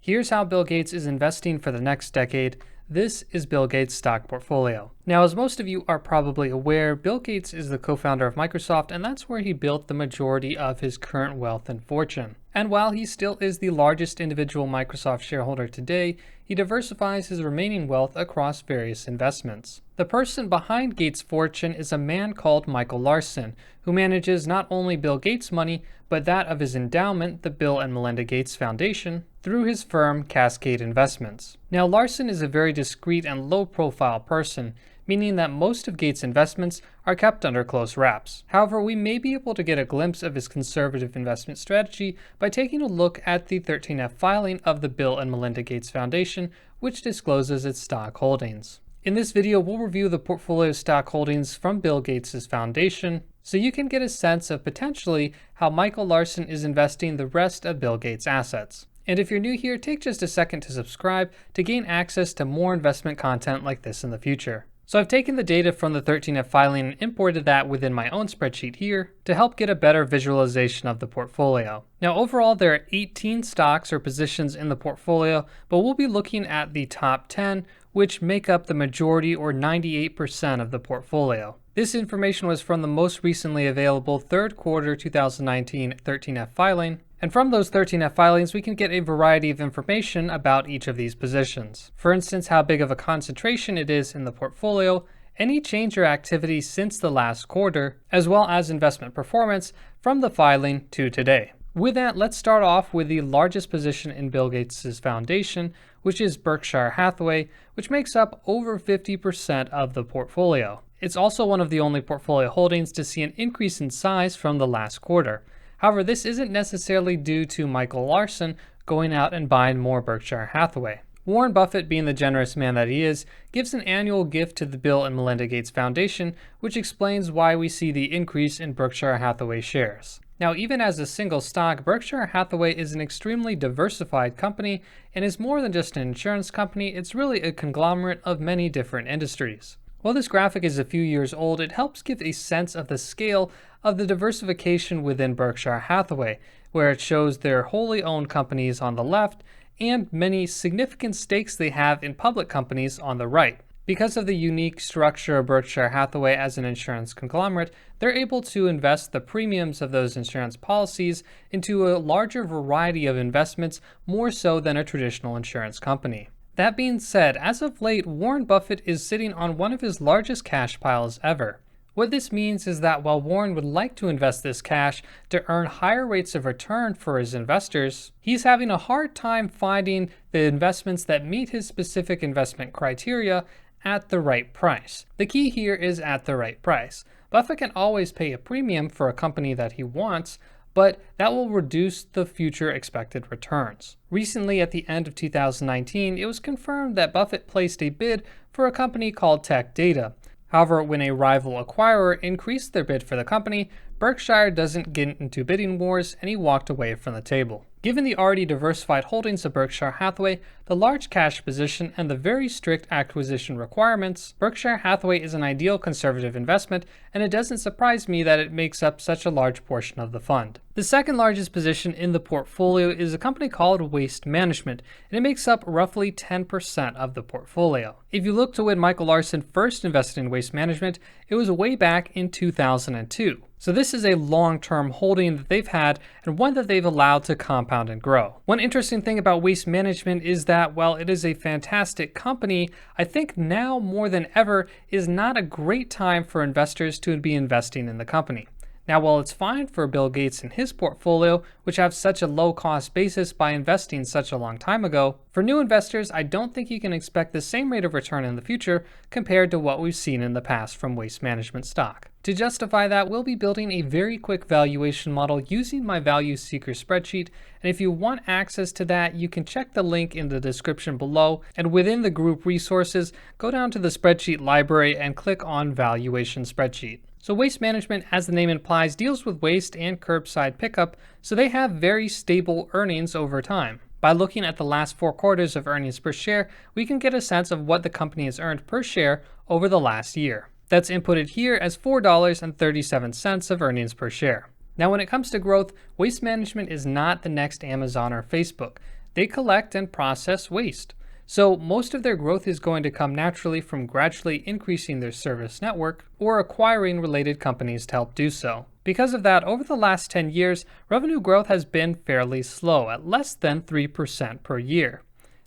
Here's how Bill Gates is investing for the next decade. This is Bill Gates' stock portfolio. Now, as most of you are probably aware, Bill Gates is the co-founder of Microsoft, and that's where he built the majority of his current wealth and fortune. And while he still is the largest individual Microsoft shareholder today, he diversifies his remaining wealth across various investments. The person behind Gates' fortune is a man called Michael Larson, who manages not only Bill Gates' money, but that of his endowment, the Bill and Melinda Gates Foundation, through his firm Cascade Investments. Now, Larson is a very discreet and low-profile person, meaning that most of Gates' investments are kept under close wraps. However, we may be able to get a glimpse of his conservative investment strategy by taking a look at the 13F filing of the Bill and Melinda Gates Foundation, which discloses its stock holdings. In this video, we'll review the portfolio stock holdings from Bill Gates' foundation, so you can get a sense of potentially how Michael Larson is investing the rest of Bill Gates' assets. And if you're new here, take just a second to subscribe to gain access to more investment content like this in the future. So I've taken the data from the 13F filing and imported that within my own spreadsheet here to help get a better visualization of the portfolio. Now overall, there are 18 stocks or positions in the portfolio, but we'll be looking at the top 10, which make up the majority or 98% of the portfolio. This information was from the most recently available third quarter 2019 13F filing. And from those 13F filings, we can get a variety of information about each of these positions. For instance, how big of a concentration it is in the portfolio, any change or activity since the last quarter, as well as investment performance from the filing to today. With that, let's start off with the largest position in Bill Gates' foundation, which is Berkshire Hathaway, which makes up over 50% of the portfolio. It's also one of the only portfolio holdings to see an increase in size from the last quarter. However, this isn't necessarily due to Michael Larson going out and buying more Berkshire Hathaway. Warren Buffett, being the generous man that he is, gives an annual gift to the Bill and Melinda Gates Foundation, which explains why we see the increase in Berkshire Hathaway shares. Now, even as a single stock, Berkshire Hathaway is an extremely diversified company and is more than just an insurance company. It's really a conglomerate of many different industries. While this graphic is a few years old, it helps give a sense of the scale of the diversification within Berkshire Hathaway, where it shows their wholly owned companies on the left and many significant stakes they have in public companies on the right. Because of the unique structure of Berkshire Hathaway as an insurance conglomerate, they're able to invest the premiums of those insurance policies into a larger variety of investments, more so than a traditional insurance company. That being said, as of late, Warren Buffett is sitting on one of his largest cash piles ever. What this means is that while Warren would like to invest this cash to earn higher rates of return for his investors, he's having a hard time finding the investments that meet his specific investment criteria at the right price. The key here is at the right price. Buffett can always pay a premium for a company that he wants, but that will reduce the future expected returns. Recently, at the end of 2019, it was confirmed that Buffett placed a bid for a company called Tech Data. However, when a rival acquirer increased their bid for the company, Berkshire doesn't get into bidding wars and he walked away from the table. Given the already diversified holdings of Berkshire Hathaway, the large cash position, and the very strict acquisition requirements, Berkshire Hathaway is an ideal conservative investment, and it doesn't surprise me that it makes up such a large portion of the fund. The second largest position in the portfolio is a company called Waste Management, and it makes up roughly 10% of the portfolio. If you look to when Michael Larson first invested in Waste Management, it was way back in 2002. So this is a long-term holding that they've had and one that they've allowed to compound and grow. One interesting thing about Waste Management is that while it is a fantastic company, I think now more than ever is not a great time for investors to be investing in the company. Now, while it's fine for Bill Gates and his portfolio, which have such a low cost basis by investing such a long time ago, for new investors, I don't think you can expect the same rate of return in the future compared to what we've seen in the past from Waste Management stock. To justify that, we'll be building a very quick valuation model using my Value Seeker spreadsheet, and if you want access to that, you can check the link in the description below, and within the group resources, go down to the spreadsheet library and click on Valuation Spreadsheet. So Waste Management, as the name implies, deals with waste and curbside pickup, so they have very stable earnings over time. By looking at the last 4 quarters of earnings per share, we can get a sense of what the company has earned per share over the last year. That's inputted here as $4.37 of earnings per share. Now, when it comes to growth, Waste Management is not the next Amazon or Facebook. they collect and process waste. So most of their growth is going to come naturally from gradually increasing their service network or acquiring related companies to help do so. Because of that, over the last 10 years, revenue growth has been fairly slow, at less than 3% per year.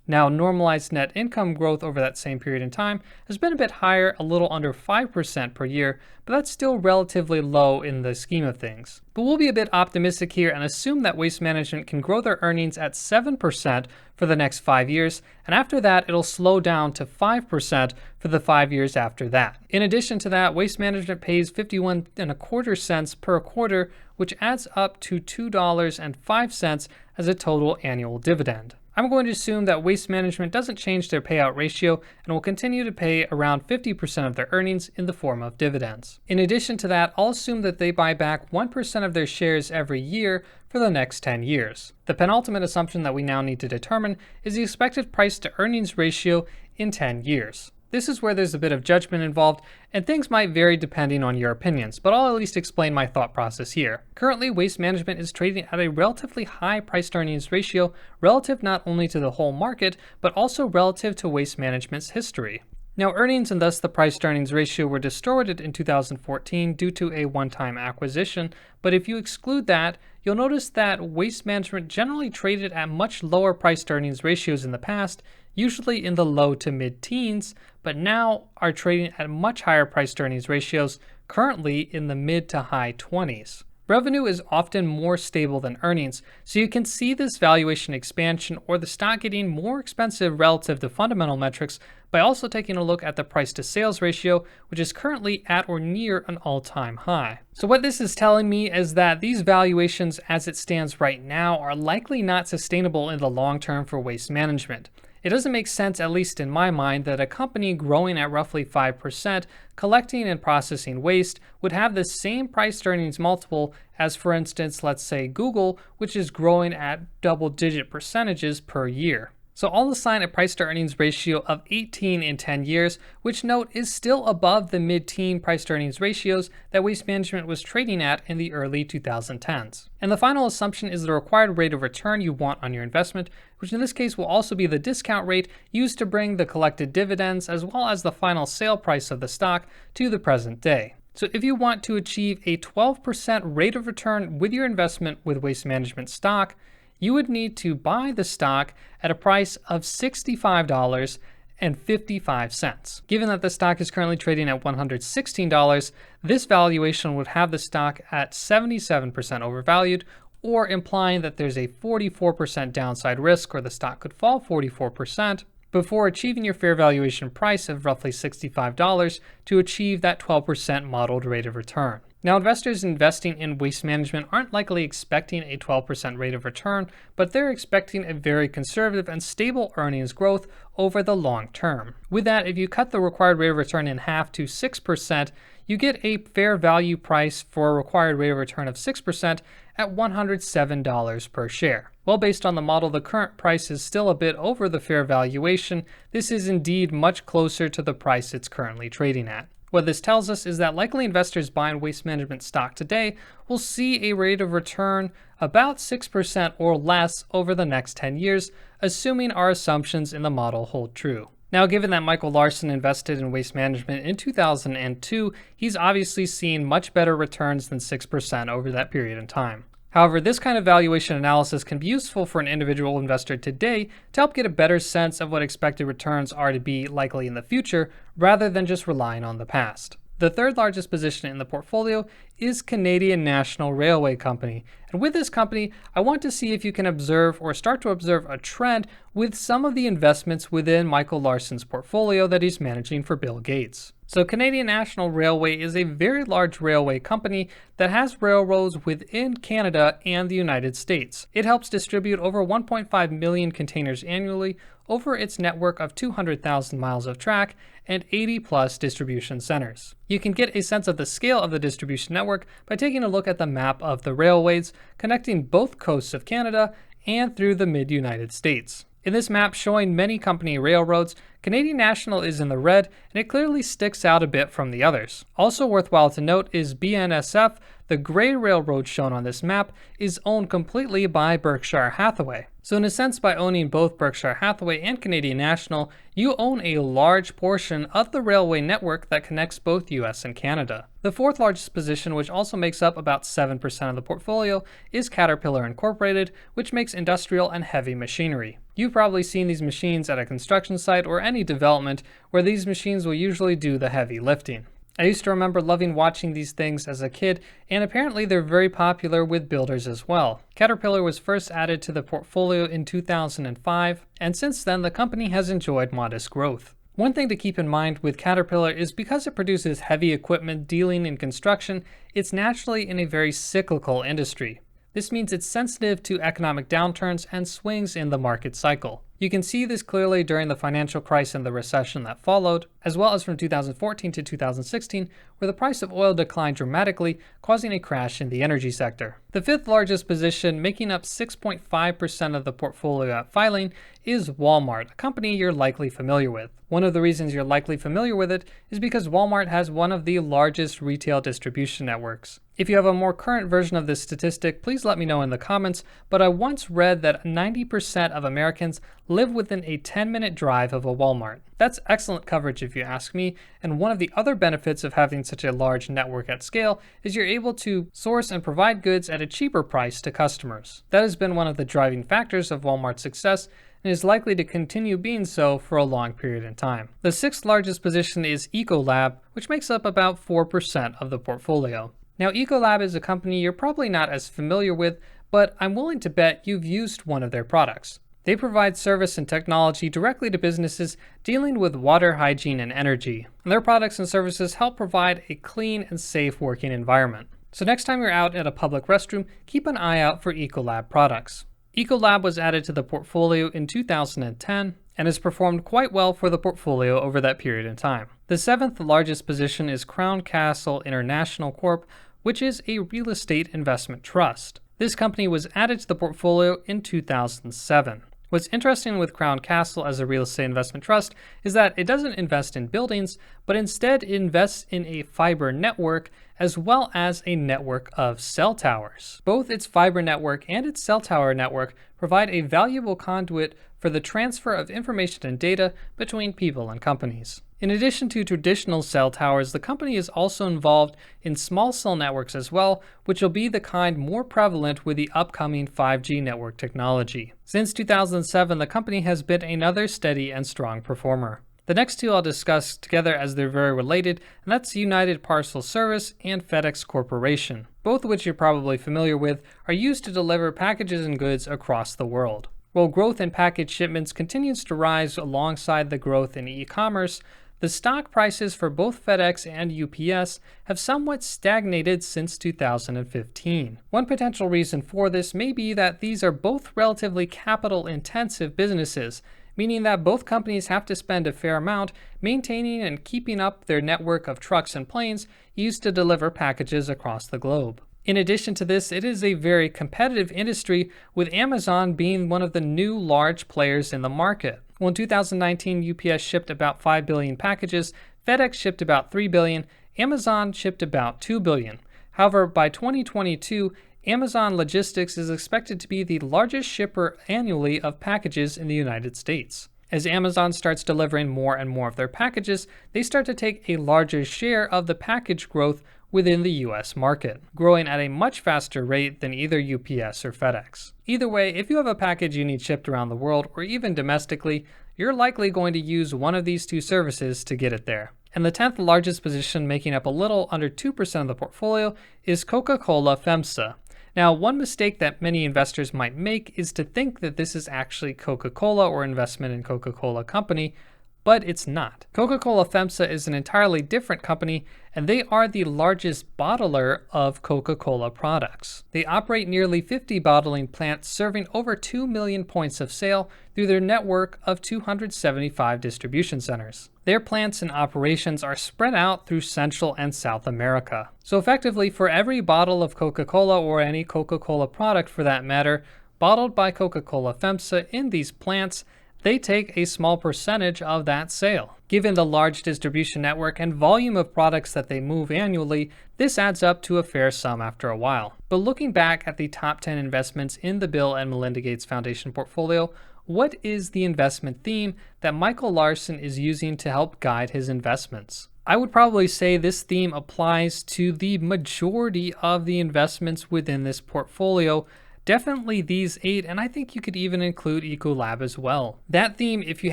Now, normalized net income growth over that same period in time has been a bit higher, a little under 5% per year, but that's still relatively low in the scheme of things. But we'll be a bit optimistic here and assume that Waste Management can grow their earnings at 7% for the next 5 years, and after that, it'll slow down to 5% for the 5 years after that. In addition to that, Waste Management pays 51.25 cents per quarter, which adds up to $2.05 as a total annual dividend. I'm going to assume that Waste Management doesn't change their payout ratio and will continue to pay around 50% of their earnings in the form of dividends. In addition to that, I'll assume that they buy back 1% of their shares every year for the next 10 years. The penultimate assumption that we now need to determine is the expected price to earnings ratio in 10 years. This is where there's a bit of judgment involved, and things might vary depending on your opinions, but I'll at least explain my thought process here. Currently, Waste Management is trading at a relatively high price-to-earnings ratio relative not only to the whole market, but also relative to Waste Management's history. Now, earnings and thus the price-to-earnings ratio were distorted in 2014 due to a one-time acquisition, but if you exclude that, you'll notice that Waste Management generally traded at much lower price-to-earnings ratios in the past, usually in the low to mid-teens, but now are trading at much higher price-to-earnings ratios, currently in the mid to high 20s. Revenue is often more stable than earnings, so you can see this valuation expansion or the stock getting more expensive relative to fundamental metrics by also taking a look at the price to sales ratio, which is currently at or near an all-time high. So what this is telling me is that these valuations as it stands right now are likely not sustainable in the long term for Waste Management. It doesn't make sense, at least in my mind, that a company growing at roughly 5%, collecting and processing waste, would have the same price-to-earnings multiple as, for instance, let's say Google, which is growing at double-digit percentages per year. So I'll assign a price-to-earnings ratio of 18 in 10 years, which note is still above the mid-teen price-to-earnings ratios that Waste Management was trading at in the early 2010s. And the final assumption is the required rate of return you want on your investment, which in this case will also be the discount rate used to bring the collected dividends as well as the final sale price of the stock to the present day. So if you want to achieve a 12% rate of return with your investment with Waste Management stock, you would need to buy the stock at a price of $65.55. Given that the stock is currently trading at $116, this valuation would have the stock at 77% overvalued, or implying that there's a 44% downside risk, or the stock could fall 44%, before achieving your fair valuation price of roughly $65 to achieve that 12% modeled rate of return. Now, investors investing in Waste Management aren't likely expecting a 12% rate of return, but they're expecting a very conservative and stable earnings growth over the long term. With that, if you cut the required rate of return in half to 6%, you get a fair value price for a required rate of return of 6% at $107 per share. Well, based on the model, the current price is still a bit over the fair valuation. This is indeed much closer to the price it's currently trading at. What this tells us is that likely investors buying Waste Management stock today will see a rate of return about 6% or less over the next 10 years, assuming our assumptions in the model hold true. Now, given that Michael Larson invested in Waste Management in 2002, he's obviously seen much better returns than 6% over that period in time. However, this kind of valuation analysis can be useful for an individual investor today to help get a better sense of what expected returns are to be likely in the future, rather than just relying on the past. The third largest position in the portfolio is Canadian National Railway Company. And with this company, I want to see if you can observe or start to observe a trend with some of the investments within Michael Larson's portfolio that he's managing for Bill Gates. So Canadian National Railway is a very large railway company that has railroads within Canada and the United States. It helps distribute over 1.5 million containers annually over its network of 200,000 miles of track and 80 plus distribution centers. You can get a sense of the scale of the distribution network by taking a look at the map of the railways connecting both coasts of Canada and through the mid-United States. In this map showing many company railroads, Canadian National is in the red, and it clearly sticks out a bit from the others. Also worthwhile to note is BNSF, The gray railroad shown on this map is owned completely by Berkshire Hathaway. So in a sense, by owning both Berkshire Hathaway and Canadian National, you own a large portion of the railway network that connects both US and Canada. The fourth largest position, which also makes up about 7% of the portfolio, is Caterpillar Incorporated, which makes industrial and heavy machinery. You've probably seen these machines at a construction site or any development where these machines will usually do the heavy lifting. I used to remember loving watching these things as a kid, and apparently they're very popular with builders as well. Caterpillar was first added to the portfolio in 2005, and since then the company has enjoyed modest growth. One thing to keep in mind with Caterpillar is because it produces heavy equipment dealing in construction, it's naturally in a very cyclical industry. This means it's sensitive to economic downturns and swings in the market cycle. You can see this clearly during the financial crisis and the recession that followed, as well as from 2014 to 2016, where the price of oil declined dramatically, causing a crash in the energy sector. The fifth largest position, making up 6.5% of the portfolio at filing, is Walmart, a company you're likely familiar with. One of the reasons you're likely familiar with it is because Walmart has one of the largest retail distribution networks. If you have a more current version of this statistic, please let me know in the comments, but I once read that 90% of Americans live within a 10-minute drive of a Walmart. That's excellent coverage if you ask me, and one of the other benefits of having such a large network at scale is you're able to source and provide goods at a cheaper price to customers. That has been one of the driving factors of Walmart's success, and is likely to continue being so for a long period in time. The sixth largest position is Ecolab, which makes up about 4% of the portfolio. Now, Ecolab is a company you're probably not as familiar with, but I'm willing to bet you've used one of their products. They provide service and technology directly to businesses dealing with water, hygiene, and energy. And their products and services help provide a clean and safe working environment. So next time you're out at a public restroom, keep an eye out for Ecolab products. Ecolab was added to the portfolio in 2010 and has performed quite well for the portfolio over that period of time. The seventh largest position is Crown Castle International Corp., which is a real estate investment trust. This company was added to the portfolio in 2007. What's interesting with Crown Castle as a real estate investment trust is that it doesn't invest in buildings, but instead it invests in a fiber network as well as a network of cell towers. Both its fiber network and its cell tower network provide a valuable conduit for the transfer of information and data between people and companies. In addition to traditional cell towers, the company is also involved in small cell networks as well, which will be the kind more prevalent with the upcoming 5G network technology. Since 2007, the company has been another steady and strong performer. The next two I'll discuss together as they're very related, and that's United Parcel Service and FedEx Corporation, both of which you're probably familiar with, are used to deliver packages and goods across the world. While growth in package shipments continues to rise alongside the growth in e-commerce, the stock prices for both FedEx and UPS have somewhat stagnated since 2015. One potential reason for this may be that these are both relatively capital-intensive businesses, meaning that both companies have to spend a fair amount maintaining and keeping up their network of trucks and planes used to deliver packages across the globe. In addition to this, it is a very competitive industry, with Amazon being one of the new large players in the market. Well, in 2019, UPS shipped about 5 billion packages, FedEx shipped about 3 billion, Amazon shipped about 2 billion. However, by 2022, Amazon Logistics is expected to be the largest shipper annually of packages in the United States. As Amazon starts delivering more and more of their packages, they start to take a larger share of the package growth within the US market, growing at a much faster rate than either UPS or FedEx. Either way, if you have a package you need shipped around the world or even domestically, you're likely going to use one of these two services to get it there. And the 10th largest position, making up a little under 2% of the portfolio, is Coca-Cola FEMSA. Now, one mistake that many investors might make is to think that this is actually Coca-Cola or investment in Coca-Cola Company, but it's not. Coca-Cola FEMSA is an entirely different company, and they are the largest bottler of Coca-Cola products. They operate nearly 50 bottling plants, serving over 2 million points of sale through their network of 275 distribution centers. Their plants and operations are spread out through Central and South America. So effectively, for every bottle of Coca-Cola, or any Coca-Cola product for that matter, bottled by Coca-Cola FEMSA in these plants, they take a small percentage of that sale. Given the large distribution network and volume of products that they move annually, this adds up to a fair sum after a while. But looking back at the top 10 investments in the Bill and Melinda Gates Foundation portfolio, what is the investment theme that Michael Larson is using to help guide his investments? I would probably say this theme applies to the majority of the investments within this portfolio. Definitely these 8, and I think you could even include Ecolab as well. That theme, if you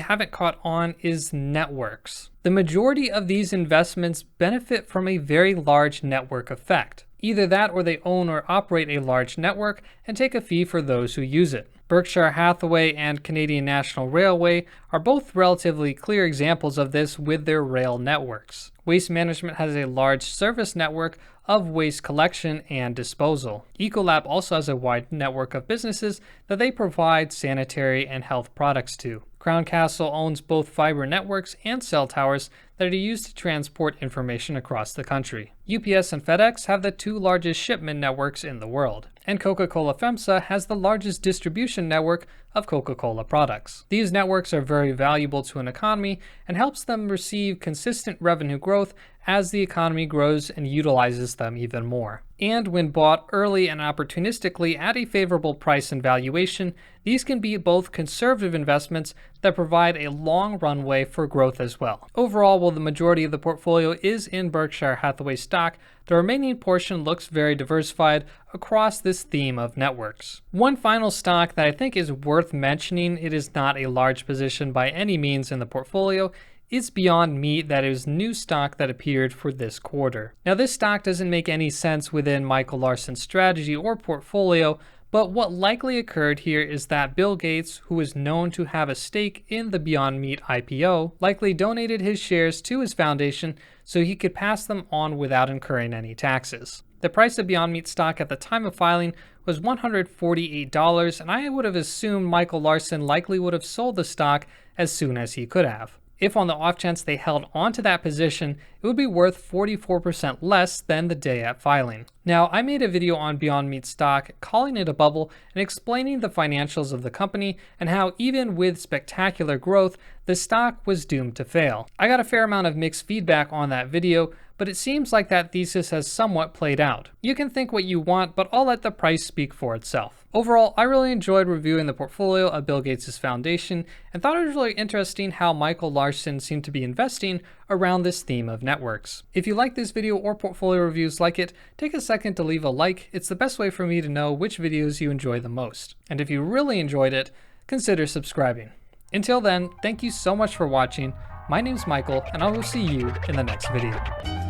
haven't caught on, is networks. The majority of these investments benefit from a very large network effect. Either that or they own or operate a large network and take a fee for those who use it. Berkshire Hathaway and Canadian National Railway are both relatively clear examples of this with their rail networks. Waste Management has a large service network of waste collection and disposal. Ecolab also has a wide network of businesses that they provide sanitary and health products to. Crown Castle owns both fiber networks and cell towers that are used to transport information across the country. UPS and FedEx have the 2 largest shipment networks in the world. And Coca-Cola FEMSA has the largest distribution network of Coca-Cola products. These networks are very valuable to an economy and helps them receive consistent revenue growth as the economy grows and utilizes them even more. And when bought early and opportunistically at a favorable price and valuation, these can be both conservative investments that provide a long runway for growth as well. Overall, while the majority of the portfolio is in Berkshire Hathaway stock, the remaining portion looks very diversified across this theme of networks. One final stock that I think is worth mentioning, it is not a large position by any means in the portfolio, is Beyond Meat, that is new stock that appeared for this quarter. Now this stock doesn't make any sense within Michael Larson's strategy or portfolio, but what likely occurred here is that Bill Gates, who is known to have a stake in the Beyond Meat IPO, likely donated his shares to his foundation so he could pass them on without incurring any taxes. The price of Beyond Meat stock at the time of filing was $148, and I would have assumed Michael Larson likely would have sold the stock as soon as he could have. If on the off chance they held onto that position, it would be worth 44% less than the day at filing. Now, I made a video on Beyond Meat stock calling it a bubble and explaining the financials of the company and how even with spectacular growth, the stock was doomed to fail. I got a fair amount of mixed feedback on that video, but it seems like that thesis has somewhat played out. You can think what you want, but I'll let the price speak for itself. Overall, I really enjoyed reviewing the portfolio of Bill Gates' foundation and thought it was really interesting how Michael Larson seemed to be investing around this theme of networks. If you like this video or portfolio reviews like it, take a second to leave a like. It's the best way for me to know which videos you enjoy the most. And if you really enjoyed it, consider subscribing. Until then, thank you so much for watching. My name's Michael, and I will see you in the next video.